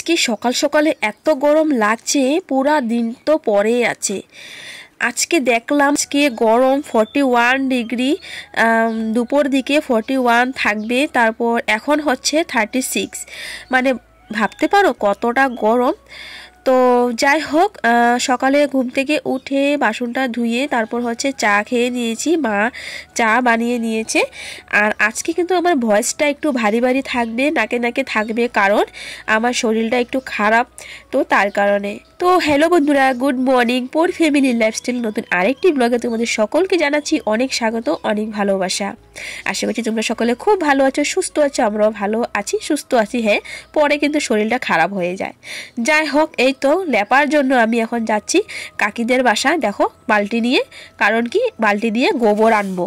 আজকে সকাল সকালে এত গরম লাগছে, পুরা দিন তো পরেই আছে। আজকে দেখলাম আজকে গরম 41 ডিগ্রি, দুপুর দিকে 41 থাকবে, তারপর এখন হচ্ছে 36। মানে ভাবতে পারো কতটা গরম। তো যাই হোক, সকালে ঘুম থেকে উঠে বাসনটা ধুয়ে তারপর হচ্ছে চা খেয়ে নিয়েছি, মা চা বানিয়ে নিয়েছে। আর আজকে কিন্তু আমার ভয়েসটা একটু ভারী ভারী থাকবে, নাকে নাকে থাকবে, কারণ আমার শরীরটা একটু খারাপ, তো তার কারণে। তো হ্যালো বন্ধুরা, গুড মর্নিং। পোর ফ্যামিলি লাইফস্টাইল নতুন আরেকটি ব্লগে তোমাদের সকলকে জানাচ্ছি অনেক স্বাগত, অনেক ভালোবাসা। আশা করছি তোমরা সকলে খুব ভালো আছো, সুস্থ আছো। আমরাও ভালো আছি, সুস্থ আছি। হ্যাঁ, পরে কিন্তু শরীরটা খারাপ হয়ে যায়। যাই হোক, এই তো লেপার জন্য আমি এখন যাচ্ছি কাকিদের বাসায়, দেখো বালতি নিয়ে। কারণ কি, বালতি দিয়ে গোবর আনবো।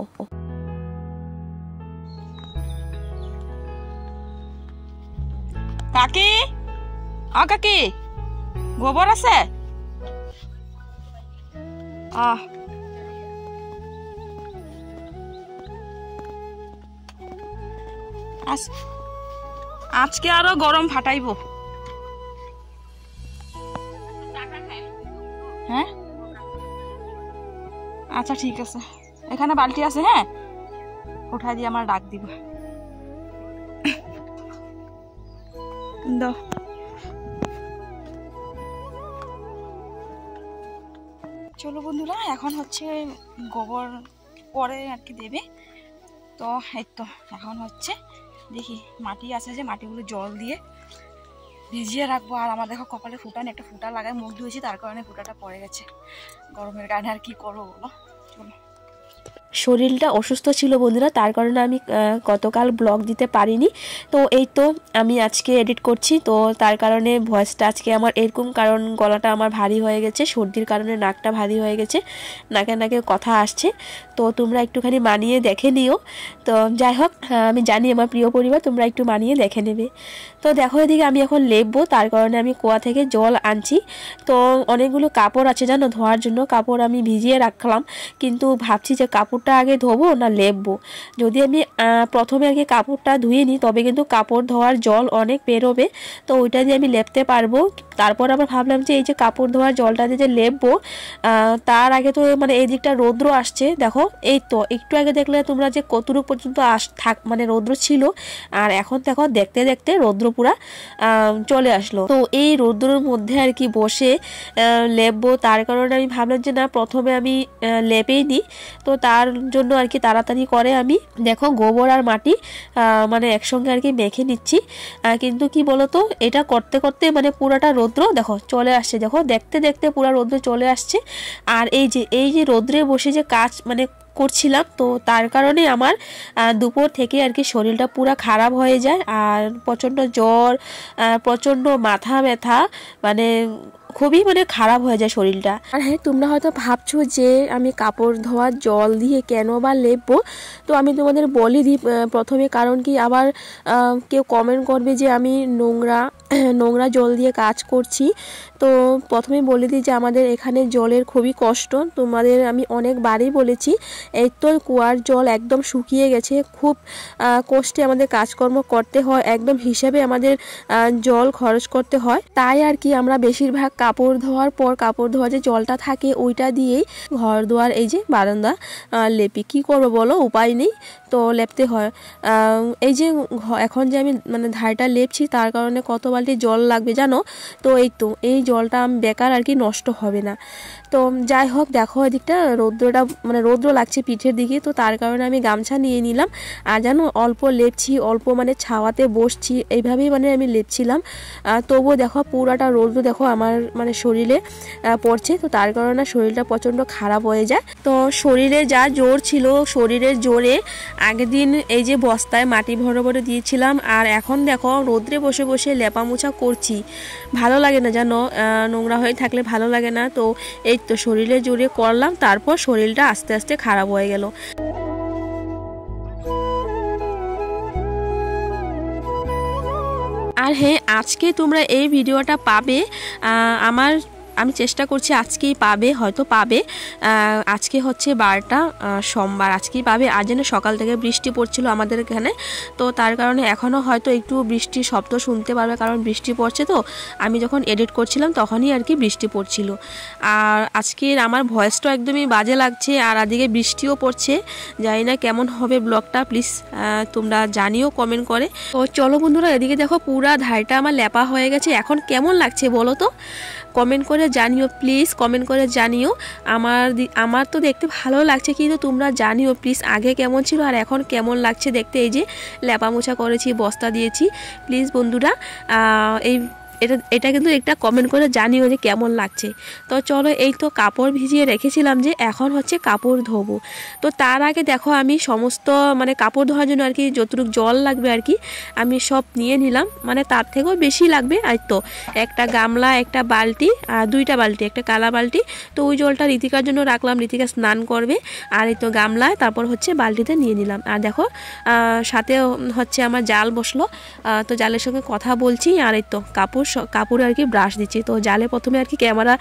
কাকি, কাকি, গোবর আছে? আজকে আরো গরম ফাটাইব। হ্যাঁ, আচ্ছা ঠিক আছে, এখানে বালতি আছে। হ্যাঁ, উঠাই দিয়ে আমার ডাক দিব। দাও। চলো বন্ধুরা, এখন হচ্ছে গোবর পরে আর কি দেবে। তো এই তো এখন হচ্ছে দেখি মাটি আছে, যে মাটিগুলো জল দিয়ে ভিজিয়ে রাখবো। আর আমার দেখো কপালে ফুটা নেই, একটা ফুটা লাগায় মুখ ধুয়েছি, তার কারণে ফুটাটা পড়ে গেছে গরমের কারণে। আর কি করবো বলো, চলো। শরীরটা অসুস্থ ছিল বন্ধুরা, তার কারণে আমি গতকাল ব্লগ দিতে পারিনি। তো এই তো আমি আজকে এডিট করছি, তো তার কারণে ভয়েসটা আজকে আমার এরকম, কারণ গলাটা আমার ভারী হয়ে গেছে, সর্দির কারণে নাকটা ভারী হয়ে গেছে, নাকে নাকে কথা আসছে। তো তোমরা একটুখানি মানিয়ে দেখে নিও। তো যাই হোক, আমি জানি আমার প্রিয় পরিবার, তোমরা একটু মানিয়ে দেখে নেবে। তো দেখো এদিকে আমি এখন লেপবো, তার কারণে আমি কুয়া থেকে জল আনছি। তো অনেকগুলো কাপড় আছে জানো ধোয়ার জন্য, কাপড় আমি ভিজিয়ে রাখলাম, কিন্তু ভাবছি যে কাপড়টা আগে ধোবো না লেপবো। যদি আমি প্রথমে আগে কাপড়টা ধুয়ে নিই, তবে কিন্তু কাপড় ধোয়ার জল অনেক বেরোবে, তো ওইটা দিয়ে আমি লেপতে পারবো। তারপর আবার ভাবলাম যে এই যে কাপড় ধোয়ার জলটা দিয়ে যে লেপবো, তার আগে তো মানে এই দিকটা রৌদ্র আসছে, দেখো এই তো একটু আগে দেখলে তোমরা যে কতটুকু পর্যন্ত মানে রৌদ্র ছিল, আর এখন দেখো দেখতে দেখতে রৌদ্র পুরা চলে আসলো। তো এই রৌদ্রের মধ্যে আর কি বসে লেপবো, তার কারণে আমি ভাবলাম যে না, প্রথমে আমি লেপেই নিই। তো তার জন্য আর কি তাড়াতাড়ি করে আমি দেখো গোবর আর মাটি মানে একসঙ্গে আর কি মেখে নিচ্ছি। কিন্তু কি বলতো, এটা করতে করতে মানে পুরাটা রৌদ্র দেখো চলে আসছে, দেখো দেখতে দেখতে পুরা রৌদ্র চলে আসছে। আর এই যে রৌদ্রে বসে যে কাজ মানে করছিলাম, তো তার কারণে আমার দুপুর থেকে আর কি শরীরটা পুরা খারাপ হয়ে যায়, আর প্রচণ্ড জ্বর, প্রচণ্ড মাথা ব্যথা, মানে খুবই মানে খারাপ হয়ে যায় শরীরটা। আর হ্যাঁ, তোমরা হয়তো ভাবছো যে আমি কাপড় ধোয়ার জল দিয়ে কেন বা লেপবো। তো আমি তোমাদের বলি দিই প্রথমে, কারণ কি আবার কেউ কমেন্ট করবে যে আমি নোংরা জল দিয়ে কাজ করছি। তো প্রথমে বলে দিই যে আমাদের এখানে জলের খুবই কষ্ট, তোমাদের আমি অনেকবারই বলেছি। এই তো কুয়ার জল একদম শুকিয়ে গেছে, খুব কষ্টে আমাদের কাজকর্ম করতে হয়, একদম হিসাবে আমাদের জল খরচ করতে হয়। তাই আর কি আমরা বেশিরভাগ কাপড় ধোয়ার পর কাপড় ধোয়া যে জলটা থাকে ওইটা দিয়েই ঘর দুয়ার এই যে বারান্দা লেপি। কি করবো বলো, উপায় নেই, তো লেপতে হয়। এই যে এখন যে আমি মানে ধারটা লেপছি, তার কারণে কত বালতি জল লাগবে জানো। তো এই জলটা আমি বেকার আর কি নষ্ট হবে না। তো যাই হোক, দেখো এদিকটা রৌদ্রটা মানে রৌদ্র লাগছে পিঠের দিকে, তো তার কারণে আমি গামছা নিয়ে নিলাম। আর জানো অল্প লেপছি, অল্প মানে ছাওয়াতে বসছি, এইভাবেই মানে আমি লেপছিলাম। তবুও দেখো পুরাটা রৌদ্র দেখো আমার মানে শরীরে পড়ছে, তো তার কারণে শরীরটা প্রচণ্ড খারাপ হয়ে যায়। তো শরীরে যা জোর ছিল, শরীরের জোরে আগের দিন এই যে বস্তায় মাটি ভরে ভরে দিয়েছিলাম, আর এখন দেখো রৌদ্রে বসে বসে লেপা মোছা করছি। ভালো লাগে না জানো, নোংরা হয়ে থাকলে ভালো লাগে না। তো এই তো শরীরে জোরে করলাম, তারপর শরীরটা আস্তে আস্তে খারাপ হয়ে গেল। আর হ্যাঁ, আজকে তোমরা এই ভিডিওটা পাবে আমার আমি চেষ্টা করছি আজকেই পাবে, হয়তো পাবে। আজকে হচ্ছে 12টা সোমবার, আজকেই পাবে। আর যেন সকাল থেকে বৃষ্টি পড়ছিল আমাদের এখানে, তো তার কারণে এখনও হয়তো একটু বৃষ্টির শব্দ শুনতে পারবে, কারণ বৃষ্টি পড়ছে। তো আমি যখন এডিট করছিলাম তখনই আর কি বৃষ্টি পড়ছিল। আর আজকের আমার ভয়েসটা একদমই বাজে লাগছে, আর আদিকে বৃষ্টিও পড়ছে। জানি না কেমন হবে ব্লগটা, প্লিজ তোমরা জানিও কমেন্ট করে। তো চলো বন্ধুরা, এদিকে দেখো পুরা ধারটা আমার লেপা হয়ে গেছে। এখন কেমন লাগছে বলো তো, কমেন্ট করে জানিও, প্লিজ কমেন্ট করে জানিও। আমার তো দেখতে ভালো লাগছে, কিন্তু তোমরা জানিও প্লিজ আগে কেমন ছিল আর এখন কেমন লাগছে দেখতে। এই যে লেপা মোছা করেছি, বস্তা দিয়েছি, প্লিজ বন্ধুরা এটা কিন্তু একটা কমেন্ট করে জানিও যে কেমন লাগছে। তো চলো, এই তো কাপড় ভিজিয়ে রেখেছিলাম, যে এখন হচ্ছে কাপড় ধোবো। তো তার আগে দেখো আমি সমস্ত মানে কাপড় ধোয়ার জন্য আর কি যতটুকু জল লাগবে আর কি আমি সব নিয়ে নিলাম, মানে তার থেকেও বেশি লাগবে। আর তো একটা গামলা, একটা বালতি, আর 2টা বালতি, একটা কালা বালতি। তো ওই জলটা ঋতিকার জন্য রাখলাম, ঋতিকা স্নান করবে। আর এই তো গামলায়, তারপর হচ্ছে বালতিতে নিয়ে নিলাম। আর দেখো সাথে হচ্ছে আমার জাল বসলো, তো জালের সঙ্গে কথা বলছি। আর এই তো কাপড় আর কি ব্রাশ দিচ্ছি। তো জালে প্রথমে আর কি ক্যামেরা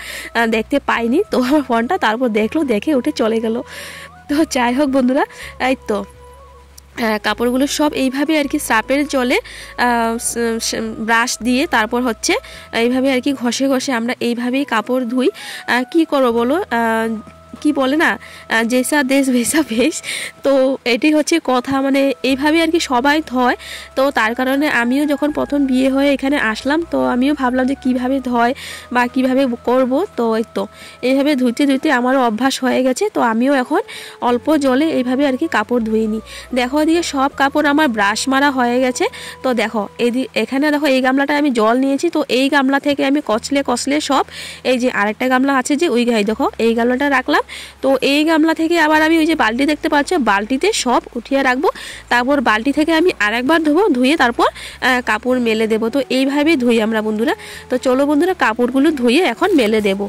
দেখতে পাইনি, তো আমার ফোনটা তারপর দেখে উঠে চলে গেল। তো যাই হোক বন্ধুরা, এই তো কাপড়গুলো সব এইভাবে আর কি সার্ফের জলে ব্রাশ দিয়ে তারপর হচ্ছে এইভাবে আর কি ঘষে আমরা এইভাবেই কাপড় ধুই। কি করো বলো, কি বলে না, যেসা দেশ ভেসা ভেস। তো এটাই হচ্ছে কথা, মানে এইভাবে আর কি সবাই ধয়। তো তার কারণে আমিও যখন প্রথম বিয়ে হয়ে এখানে আসলাম, তো আমিও ভাবলাম যে কিভাবে ধয় বা কিভাবে করব। তো এই তো এইভাবে ধুইতে আমারও অভ্যাস হয়ে গেছে। তো আমিও এখন অল্প জলে এইভাবে আর কি কাপড় ধুয়ে নিই। দেখো এদিকে সব কাপড় আমার ব্রাশ মারা হয়ে গেছে। তো দেখো এখানে দেখো এই গামলাটা আমি জল নিয়েছি। তো এই গামলা থেকে আমি কচলে সব, এই যে আরেকটা গামলা আছে যে ওই গায়ে দেখো এই গামলাটা রাখলাম। তো এই গামলা থেকে আবার আমি ওই যে বালতি দেখতে পাচ্ছ, বালতিতে সব উঠিয়ে রাখবো। তারপর বালতি থেকে আমি আরেকবার ধুয়ে তারপর কাপড় মেলে দেবো। তো এইভাবেই ধুই আমরা বন্ধুরা। তো চলো বন্ধুরা, কাপড়গুলো ধুয়ে এখন মেলে দেবো।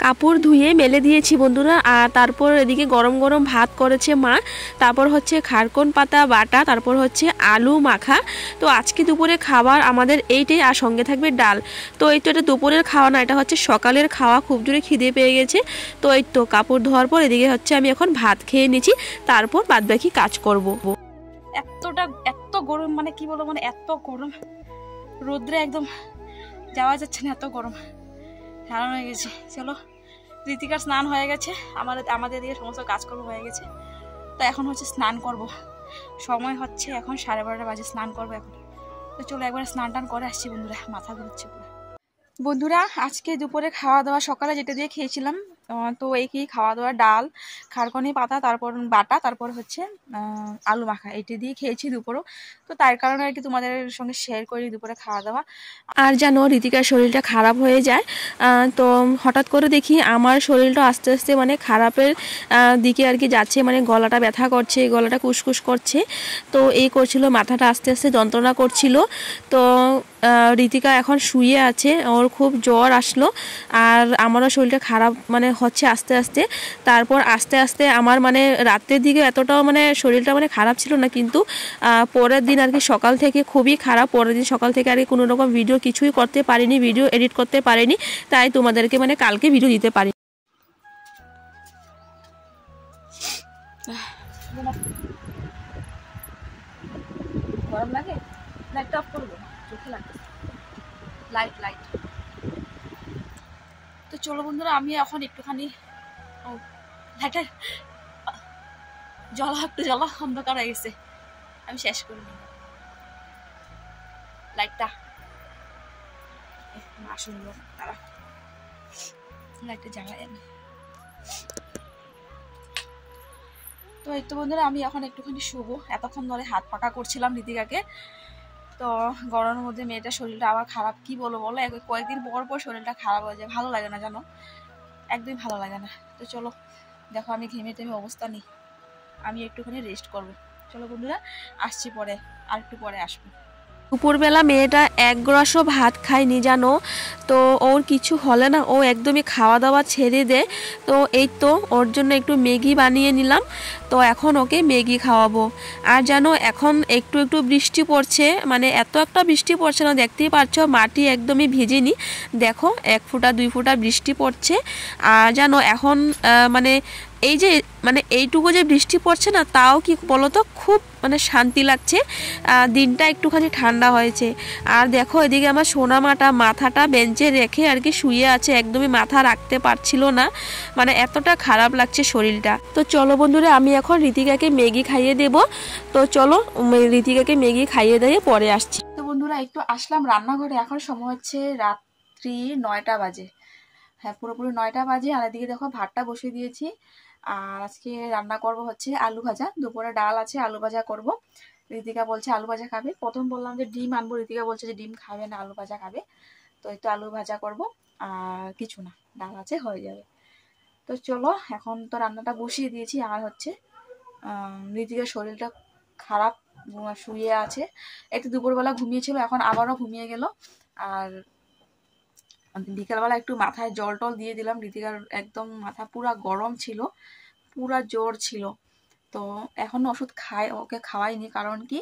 কাপড় ধুয়ে মেলে দিয়েছি বন্ধুরা। আর তারপর এদিকে গরম ভাত করেছে মা, তারপর হচ্ছে খারকন পাতা বাটা, তারপর হচ্ছে আলু মাখা। তো আজকে দুপুরে খাবার আমাদের এইটাই, আর সঙ্গে থাকবে ডাল। তো এই তো এটা দুপুরের খাওয়া না, এটা হচ্ছে সকালের খাওয়া। খুব জোরে খিদে পেয়ে গেছে। তো এই তো কাপড় ধোয়ার পর এদিকে হচ্ছে আমি এখন ভাত খেয়ে নিয়েছি, তারপর বাদবাকি কাজ করব। এত গরম, মানে কি বলবো, মানে এত গরম, রোদ্রে একদম যাওয়া যাচ্ছে না, এত গরম, হারান হয়ে গেছে। চলো, ঋতিকার স্নান হয়ে গেছে, আমাদের দিয়ে সমস্ত কাজকর্ম হয়ে গেছে। তো এখন হচ্ছে স্নান করব, সময় হচ্ছে এখন 12:30 বাজে, স্নান করবো এখন। তো চলো একবার স্নান টান করে আসছি বন্ধুরা, মাথা ঘুরছে পুরো। বন্ধুরা, আজকে দুপুরে খাওয়া দাওয়া সকালে যেটা দিয়ে খেয়েছিলাম, তো এই কি খাওয়া দাওয়া, ডাল, খারকনি পাতা, তারপর বাটা, তারপর হচ্ছে আলু মাখা, এটা দিয়ে খেয়েছি দুপুরও। তো তার কারণে আর কি তোমাদের সঙ্গে শেয়ার করি দুপুরে খাওয়া দাওয়া। আর জানো, ঋতিকার শরীরটা খারাপ হয়ে যায়। তো হঠাৎ করে দেখি আমার শরীরটা আস্তে আস্তে মানে খারাপের দিকে আর কি যাচ্ছে, মানে গলাটা ব্যথা করছে, গলাটা কুসকুস করছে। তো এই করছিল, মাথাটা আস্তে আস্তে যন্ত্রণা করছিল। তো ঋতিকা এখন শুয়ে আছে, ওর খুব জ্বর আসলো। আর আমারও শরীরটা খারাপ মানে হচ্ছে আস্তে আস্তে। তারপর আস্তে আস্তে আমার মানে রাতের দিকে এতটাও মানে শরীরটা মানে খারাপ ছিল না, কিন্তু পরের দিন আর কি সকাল থেকে খুবই খারাপ। পরের দিন সকাল থেকে আর কি কোনো রকম ভিডিও কিছুই করতে পারিনি, ভিডিও এডিট করতে পারিনি। তাই তোমাদেরকে মানে কালকে ভিডিও দিতে পারি। গরম লাগে, লাইটটা অফ করবো, চোখে লাগছে লাইট। তো চলো বন্ধুরা, আমি এখন একটুখানি লাইটের জ্বলা অন্ধকার হয়ে গেছে, আমি শেষ করে নিই লাইটটা। না সুন্দর, তারা লাইটটা জ্বালাই আমি। তো এই তো বন্ধুরা, আমি এখন একটুখানি শুবো। এতক্ষণ ধরে হাত পাকা করছিলাম ঋতিকাকে। তো গরমের মধ্যে মেয়েটার শরীরটা আবার খারাপ, কি বলো কয়েকদিন পর শরীরটা খারাপ হয়ে যায়, ভালো লাগে না জানো, একদমই ভালো লাগে না। তো চলো, দেখো আমি ঘেমে টেমে অবস্থা নেই, আমি একটুখানি রেস্ট করবো। চলো বন্ধুরা, আসছি পরে, আর একটু পরে আসবো। দুপুরবেলা মেয়েটা এক গ্রাসও ভাত খায়নি জানো, তো ওর কিছু হলে না ও একদমই খাওয়া দাওয়া ছেড়ে দেয়। তো এই তো ওর জন্য একটু ম্যাগি বানিয়ে নিলাম, তো এখন ওকে ম্যাগি খাওয়াবো। আর জানো এখন একটু একটু বৃষ্টি পড়ছে, মানে এত একটা বৃষ্টি পড়ছে না, দেখতেই পাচ্ছ মাটি একদমই ভিজেনি, দেখো 1 ফোঁটা 2 ফোঁটা বৃষ্টি পড়ছে। আর জানো এখন মানে এই যে মানে এইটুকু যে বৃষ্টি পড়ছে না, তাও কি বলতো খুব মানে শান্তি লাগছে, দিনটা একটুখানি ঠান্ডা হয়েছে। আর দেখো এদিকে আমার সোনামাটা মাথাটা বেঞ্চে রেখে আর কি শুয়ে আছে, একদমই মাথা রাখতে পারছিল না, মানে এতটা খারাপ লাগছে শরীরটা। তো চলো বন্ধুরা, আমি এখন ঋতিকাকে ম্যাগি খাইয়ে দেব, তো চলো ঋতিকাকে ম্যাগি খাইয়ে দিয়ে পরে আসছি। তো বন্ধুরা একটু আসলাম রান্নাঘরে, এখন সময় হচ্ছে রাত্রি 9টা বাজে, হ্যাঁ পুরোপুরি 9টা বাজে। আর এদিকে দেখো ভাতটা বসিয়ে দিয়েছি, আর আজকে রান্না করব হচ্ছে আলু ভাজা, দুপুরে ডাল আছে, আলু ভাজা করব। ঋতিকা বলছে আলু ভাজা খাবে, প্রথম বললাম যে ডিম আনবো, ঋতিকা বলছে যে ডিম খাবে না, আলু ভাজা খাবে। তো এই তো আলু ভাজা করব, আর কিছু না, ডাল আছে হয়ে যাবে। তো চলো এখন তো রান্নাটা বসিয়ে দিয়েছি। আর হচ্ছে ঋতিকার শরীরটা খারাপ, শুয়ে আছে, একটু দুপুরবেলা ঘুমিয়েছিল, এখন আবারও ঘুমিয়ে গেল। আর বিকালবেলা একটু মাথায় জল টল দিয়ে দিলাম, ঋতিকার একদম মাথা পুরা গরম ছিল, পুরা জ্বর ছিল। তো এখন ওষুধ ওকে খাওয়াইনি, কারণ কি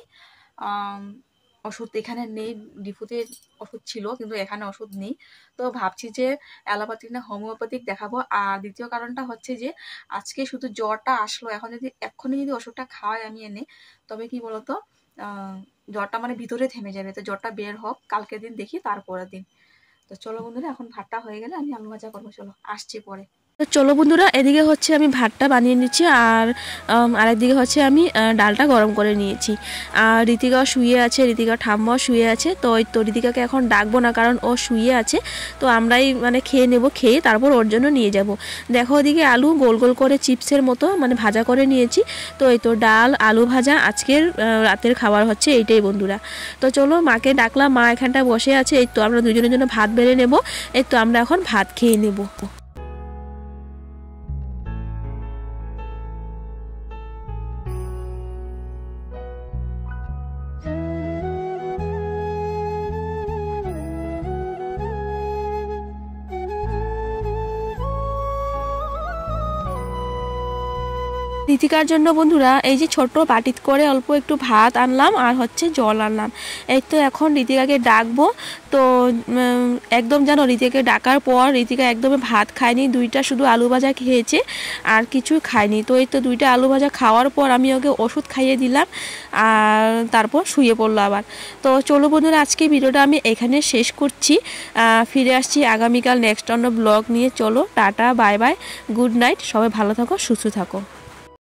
ওষুধ এখানে নেই, ডিপুতে ওষুধ ছিল কিন্তু এখানে ওষুধ নেই। তো ভাবছি যে অ্যালোপ্যাথিক না হোমিওপ্যাথিক দেখাবো। আর দ্বিতীয় কারণটা হচ্ছে যে আজকে শুধু জ্বরটা আসলো, এক্ষুনি যদি ওষুধটা খাওয়াই আমি এনে, তবে কি বলতো জ্বরটা মানে ভিতরে থেমে যাবে। তো জ্বরটা বের হোক, কালকের দিন দেখি, তারপরের দিন। তো চলো বন্ধুরা, এখন ভাতটা হয়ে গেলে আমি আলু ভাজা করবো, চলো আসছি পরে। তো চলো বন্ধুরা, এদিকে হচ্ছে আমি ভাতটা বানিয়ে নিচ্ছি, আর আরেকদিকে হচ্ছে আমি ডালটা গরম করে নিয়েছি। আর ঋতিকাও শুয়ে আছে, ঋতিকা ঠাম্মাও শুয়ে আছে। তো ওই তো ঋতিকাকে এখন ডাকবো না, কারণ ও শুয়ে আছে, তো আমরাই মানে খেয়ে নেব, খেয়ে তারপর ওর জন্য নিয়ে যাব। দেখো ওদিকে আলু গোল গোল করে চিপসের মতো মানে ভাজা করে নিয়েছি। তো এই তো ডাল আলু ভাজা আজকের রাতের খাবার হচ্ছে এইটাই বন্ধুরা। তো চলো মাকে ডাকলাম, মা এখানটায় বসে আছে, এই তো আমরা দুজনের জন্য ভাত বেড়ে নেব, এই তো আমরা এখন ভাত খেয়ে নেব। ঋতিকার জন্য বন্ধুরা এই যে ছোট্ট বাটিত করে অল্প একটু ভাত আনলাম, আর হচ্ছে জল আনলাম। এই তো এখন ঋতিকাকে ডাকবো। তো একদম জানো ঋতিকাকে ডাকার পর ঋতিকা একদমই ভাত খায়নি, 2টা শুধু আলু ভাজা খেয়েছে, আর কিছুই খায়নি। তো এই তো 2টা আলু ভাজা খাওয়ার পর আমি ওকে ওষুধ খাইয়ে দিলাম, আর তারপর শুয়ে পড়লো আবার। তো চলো বন্ধুরা, আজকে ভিডিওটা আমি এখানে শেষ করছি, ফিরে আসছি আগামীকাল নেক্সট অন্য ব্লগ নিয়ে। চলো tata, bye bye, good night, সবাই ভালো থাকো, সুস্থ থাকো।